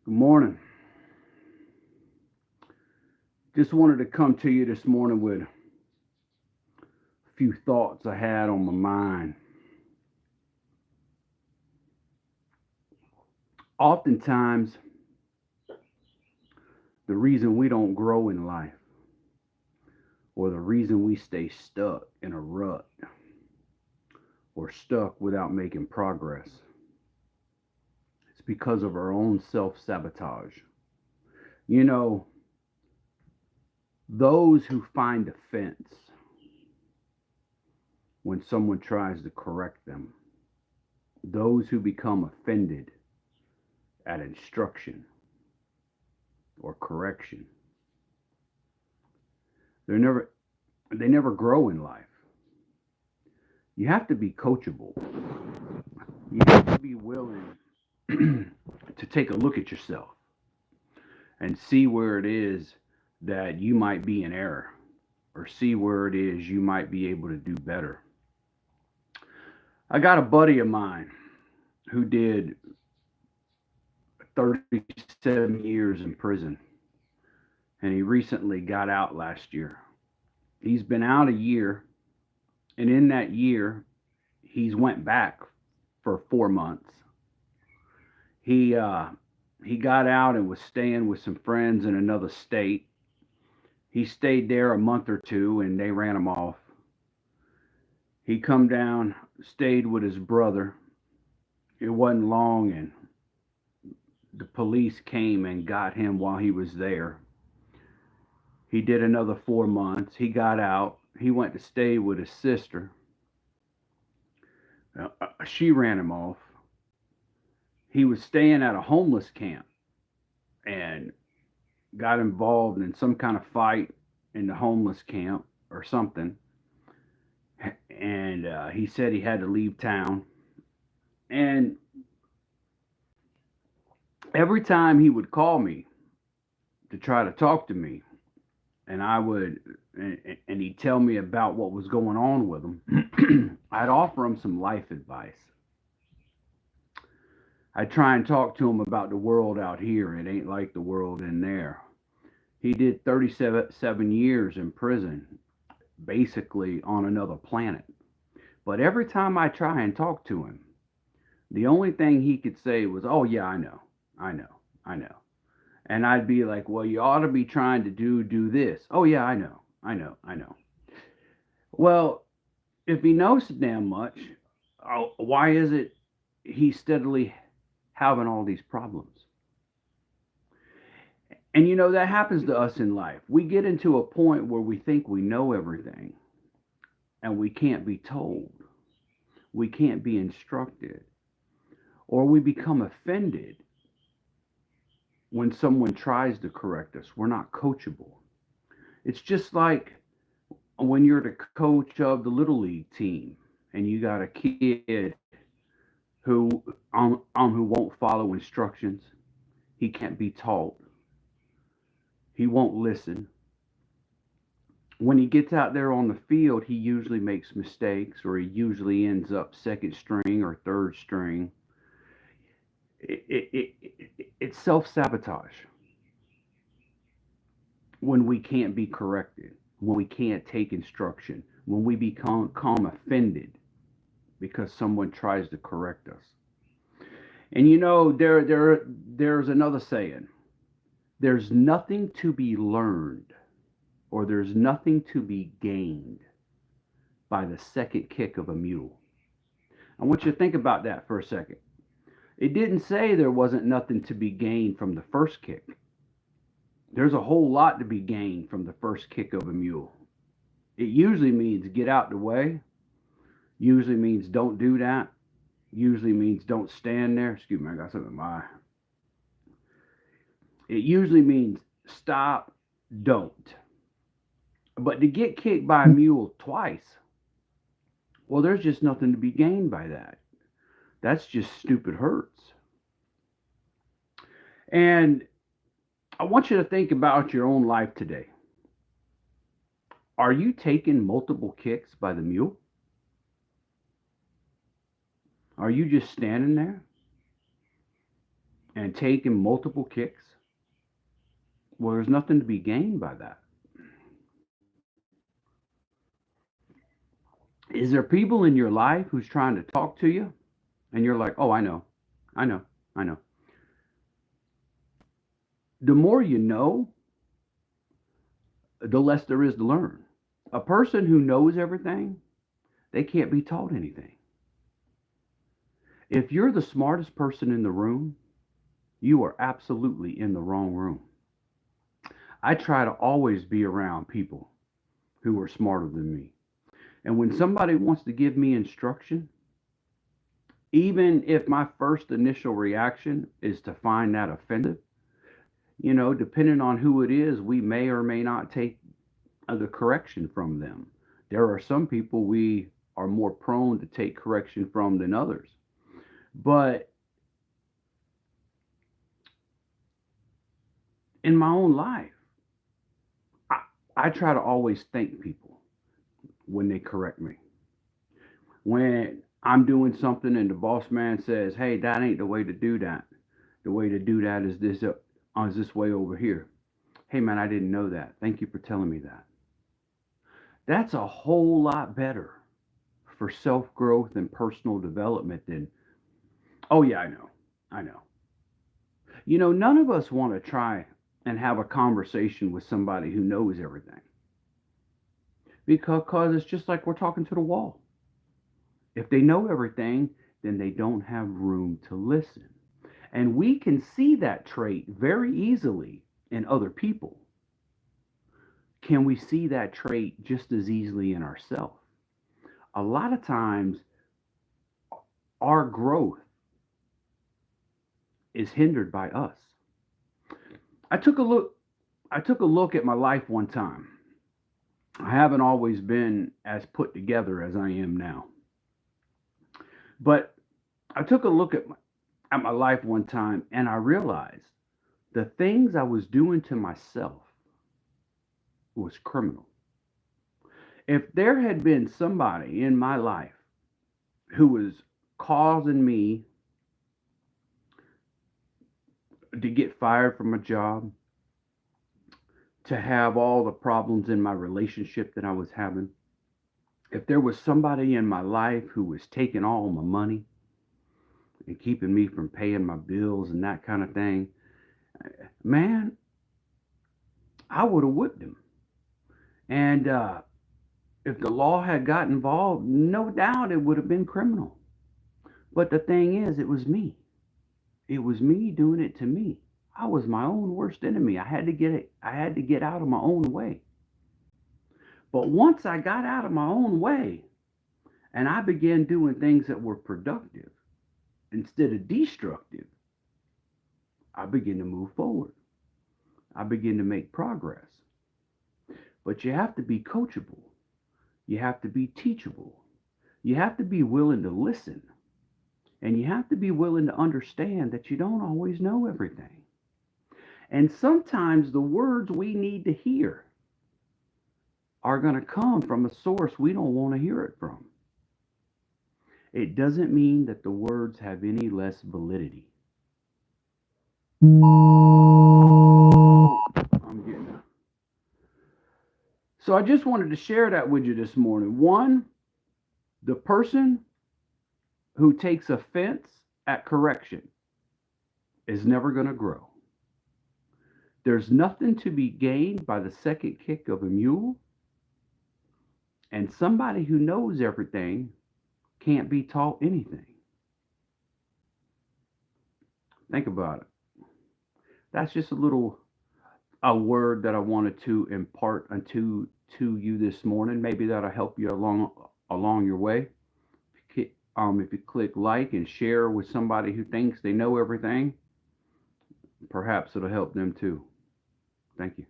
Good morning. Just wanted to come to you this morning with a few thoughts I had on my mind. Oftentimes, the reason we don't grow in life, or the reason we stay stuck in a rut, or stuck without making progress, it's because of our own self sabotage. You know, those who find offense when someone tries to correct them, those who become offended at instruction or correction, they're never they never grow in life. You have to be coachable. You have to be willing to take a look at yourself and see where it is that you might be in error, or see where it is you might be able to do better. I got a buddy of mine who did 37 years in prison, and he recently got out last year. He's been out a year, and in that year, he's went back for 4 months. He uh, he got out and was staying with some friends in another state. He stayed there a month or two, and they ran him off. He come down, stayed with his brother. It wasn't long, and the police came and got him while he was there. He did another 4 months. He got out. He went to stay with his sister. She ran him off. He was staying at a homeless camp and got involved in some kind of fight in the homeless camp or something. And he said he had to leave town. And every time he would call me to try to talk to me, and and he'd tell me about what was going on with him, I'd offer him some life advice. I'd try and talk to him about the world out here. It ain't like the world in there. He did 37 years in prison, basically on another planet. But every time I try and talk to him, the only thing he could say was, "Oh yeah, I know, I know, I know." And I'd be like, "Well, you ought to be trying to do this." "Oh yeah, I know, I know, I know." Well, if he knows so damn much, why is it he's steadily having all these problems? And that happens to us in life. We get into a point where we think we know everything, and we can't be told. We can't be instructed. Or we become offended when someone tries to correct us. We're not coachable. It's just like when you're the coach of the little league team and you got a kid who won't follow instructions. He can't be taught. He won't listen. When he gets out there on the field, he usually makes mistakes, or he usually ends up second string or third string. It's self sabotage when we can't be corrected, when we can't take instruction, when we become offended because someone tries to correct us. And there's another saying: there's nothing to be learned, or there's nothing to be gained by the second kick of a mule. I want you to think about that for a second. It didn't say there wasn't nothing to be gained from the first kick. There's a whole lot to be gained from the first kick of a mule. It usually means get out the way, usually means don't do that, usually means don't stand there. Excuse me, I got something in my eye. It usually means stop, don't. But to get kicked by a mule twice, well, there's just nothing to be gained by that. That's just stupid hurts. And I want you to think about your own life today. Are you taking multiple kicks by the mule? Are you just standing there? and taking multiple kicks, well, there's nothing to be gained by that. Is there people in your life who's trying to talk to you and you're like, oh, I know, I know. The more you know, the less there is to learn. A person who knows everything, they can't be taught anything. If you're the smartest person in the room, you are absolutely in the wrong room. I try to always be around people who are smarter than me. And when somebody wants to give me instruction, even if my first initial reaction is to find that offensive, depending on who it is, we may or may not take the correction from them. There are some people we are more prone to take correction from than others. But in my own life, I, I try to always thank people when they correct me. When I'm doing something and the boss man says, hey, that ain't the way to do that. The way to do that is this way over here. Hey, man, I didn't know that. Thank you for telling me that. That's a whole lot better for self growth and personal development than, oh, yeah, I know. I know. None of us want to try and have a conversation with somebody who knows everything because it's just like we're talking to the wall. If they know everything, then they don't have room to listen. And we can see that trait very easily in other people. Can we see that trait just as easily in ourselves? A lot of times, our growth is hindered by us. I took a look. I took a look at my life one time. I haven't always been as put together as I am now, but I took a look at my life one time, and I realized the things I was doing to myself was criminal. If there had been somebody in my life who was causing me to get fired from a job, to have all the problems in my relationship that I was having, if there was somebody in my life who was taking all my money and keeping me from paying my bills and that kind of thing, man, I would have whipped him. And if the law had got involved, no doubt it would have been criminal. But the thing is, it was me. It was me doing it to me. I was my own worst enemy. I had to get it. I had to get out of my own way. But once I got out of my own way and I began doing things that were productive instead of destructive, I began to move forward. I began to make progress. But you have to be coachable. You have to be teachable. You have to be willing to listen. And you have to be willing to understand that you don't always know everything. And sometimes the words we need to hear are going to come from a source we don't want to hear it from. It doesn't mean that the words have any less validity. I'm getting it. So I just wanted to share that with you this morning. One, the person who takes offense at correction is never going to grow. There's nothing to be gained by the second kick of a mule. And somebody who knows everything can't be taught anything. Think about it. That's just a word that I wanted to impart unto to you this morning. Maybe that'll help you along your way. If you click like and share with somebody who thinks they know everything, perhaps it'll help them too. Thank you.